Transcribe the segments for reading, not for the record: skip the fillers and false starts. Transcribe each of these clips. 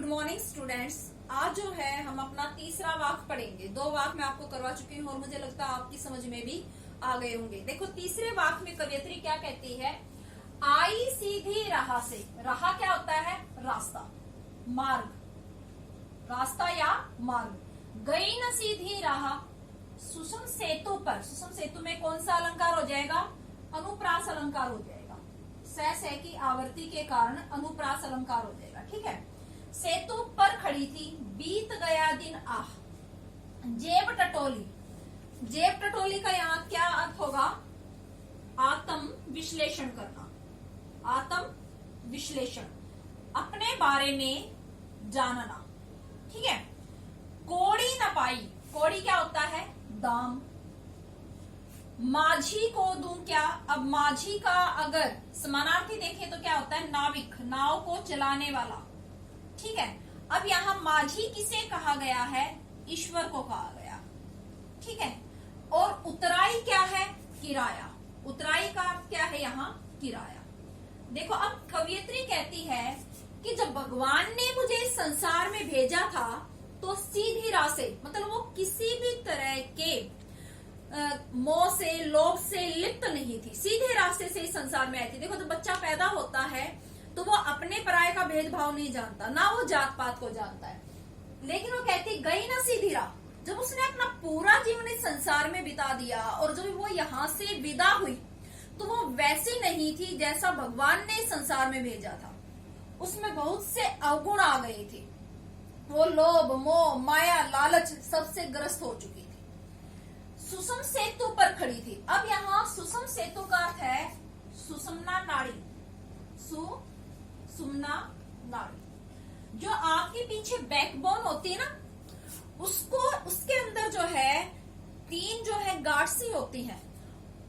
Morning students. आज जो है हम अपना तीसरा वाक्य पढ़ेंगे। 2 वाक्य मैं आपको करवा चुकी हूँ और मुझे लगता है आपकी समझ में भी आ गए होंगे। देखो तीसरे वाक्य में कवयित्री क्या कहती है, आई सीधी राह से। राह क्या होता है? रास्ता, मार्ग, रास्ता या मार्ग। गई न सीधी राह सुषम सेतु पर। सुषम सेतु में कौन सा अलंकार हो जाएगा? अनुप्रास अलंकार हो जाएगा। सह की आवर्ती के कारण अनुप्रास अलंकार हो जाएगा। ठीक है। सेतु पर खड़ी थी, बीत गया दिन आह। जेब टटोली। जेब टटोली का यहाँ क्या अर्थ होगा? आत्म विश्लेषण करना, आत्म विश्लेषण, अपने बारे में जानना। ठीक है। कोड़ी न पाई। कोड़ी क्या होता है? दाम। माझी को दूं क्या? अब माझी का अगर समानार्थी देखें तो क्या होता है? नाविक, नाव को चलाने वाला। ठीक है। अब यहाँ माझी किसे कहा गया है? ईश्वर को कहा गया। ठीक है। और उतराई क्या है? किराया। उतराई का अर्थ क्या है यहाँ? किराया। देखो अब कवयित्री कहती है कि जब भगवान ने मुझे इस संसार में भेजा था तो सीधी राह से, मतलब वो किसी भी तरह के मोह से, लोभ से लिप्त नहीं थी, सीधे रास्ते से इस संसार में आई थी। देखो जब बच्चा पैदा होता है तो वो अपने पराये का भेदभाव नहीं जानता, ना वो जात पात को जानता है। लेकिन वो कहती गई ना सीधी राह। जब उसने अपना पूरा जीवन इस संसार में बिता दिया और जब वो यहाँ से विदा हुई तो वो वैसी नहीं थी जैसा भगवान ने इस संसार में भेजा था। उसमें बहुत से अवगुण आ गए थे। वो लोभ, मोह, माया, लालच सबसे ग्रस्त हो चुकी थी। सुषम सेतु पर खड़ी थी। अब यहाँ सुषम सेतु का अर्थ है सुषमना नाड़ी। सुषमना नाड़ी जो आपके पीछे बैकबोन होती है ना, उसको, उसके अंदर जो है 3 जो है गांठ होती हैं,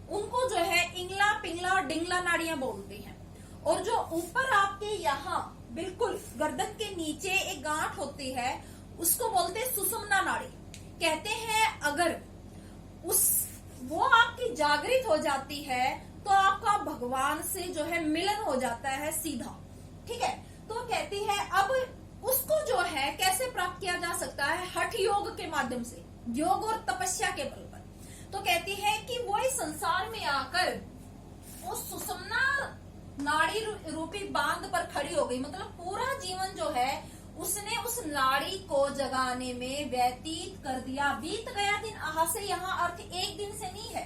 उनको जो है इंगला, पिंगला और डिंगला नाड़ियां बोलते हैं। और जो ऊपर आपके यहाँ बिल्कुल गर्दन के नीचे एक गांठ होती है उसको बोलते हैं सुषुम्ना नाड़ी। कहते हैं अगर वो आपकी जागृत हो जाती है तो आपका भगवान से जो है मिलन हो जाता है सीधा। ठीक है। तो कहती है अब उसको जो है कैसे प्राप्त किया जा सकता है? हठ योग के माध्यम से, योग और तपस्या के बल पर। तो कहती है कि वो इस संसार में आकर उस सुषुम्ना नाड़ी रूपी बांध पर खड़ी हो गई। मतलब पूरा जीवन जो है उसने उस नाड़ी को जगाने में व्यतीत कर दिया। बीत गया दिन आह से यहाँ अर्थ एक दिन से नहीं है,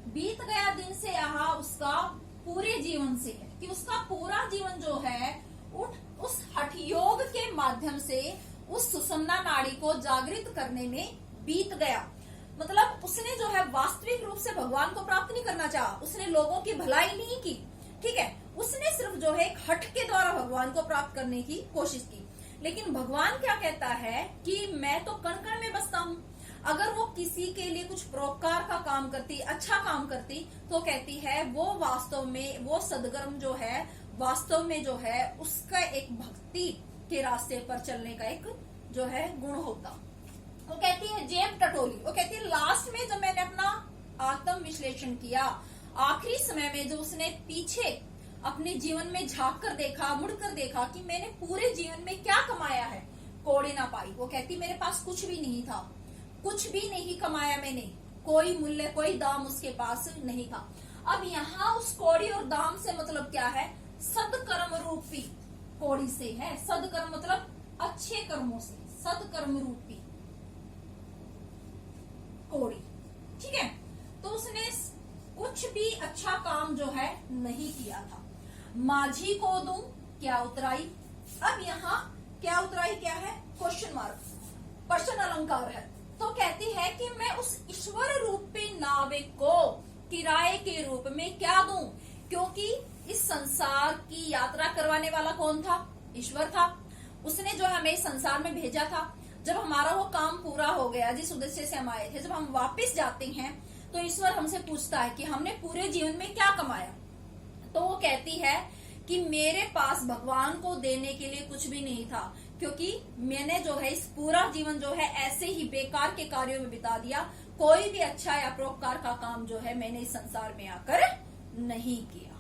बीत गया दिन से आह उसका पूरे जीवन से है कि उसका पूरा जीवन जो है उस हठ योग के माध्यम से उस सुषुम्ना नाड़ी को जागृत करने में बीत गया। मतलब उसने जो है वास्तविक रूप से भगवान को प्राप्त नहीं करना चाहा, उसने लोगों की भलाई नहीं की। ठीक है। उसने सिर्फ जो है एक हठ के द्वारा भगवान को प्राप्त करने की कोशिश की। लेकिन भगवान क्या कहता है कि मैं तो कण कण में बसता हूँ। अगर वो किसी के लिए कुछ परोपकार का काम करती, अच्छा काम करती, तो कहती है वो वास्तव में, वो सदकर्म जो है वास्तव में जो है उसका एक भक्ति के रास्ते पर चलने का एक जो है गुण होता। वो कहती है जेब टटोली। वो कहती है लास्ट में जब मैंने अपना आत्म विश्लेषण किया, आखिरी समय में जो उसने पीछे अपने जीवन में झांक कर देखा, मुड़कर देखा कि मैंने पूरे जीवन में क्या कमाया है, कौड़ी ना पाई। वो कहती मेरे पास कुछ भी नहीं था, कुछ भी नहीं कमाया मैंने, कोई मूल्य, कोई दाम उसके पास नहीं था। अब यहाँ उस कौड़ी और दाम से मतलब क्या है? सदकर्म रूपी कौड़ी से है। सदकर्म मतलब अच्छे कर्मों से, सदकर्म रूपी कौड़ी। ठीक है। तो उसने कुछ भी अच्छा काम जो है नहीं किया था। माझी को दूं क्या? उतराई। अब यहाँ क्या उतराई क्या है? क्वेश्चन मार्क, प्रश्न अलंकार है। तो कहती है कि मैं उस ईश्वर रूपी नाविक को किराए के रूप में क्या दूं? क्योंकि इस संसार की यात्रा करवाने वाला कौन था? ईश्वर था। उसने जो हमें इस संसार में भेजा था। जब हमारा वो काम पूरा हो गया जिस उद्देश्य से हम आए थे, जब हम वापस जाते हैं तो ईश्वर हमसे पूछता है कि हमने पूरे जीवन में क्या कमाया। तो वो कहती है कि मेरे पास भगवान को देने के लिए कुछ भी नहीं था, क्योंकि मैंने जो है इस पूरा जीवन जो है ऐसे ही बेकार के कार्यों में बिता दिया। कोई भी अच्छा या परोपकार का काम जो है मैंने इस संसार में आकर नहीं किया।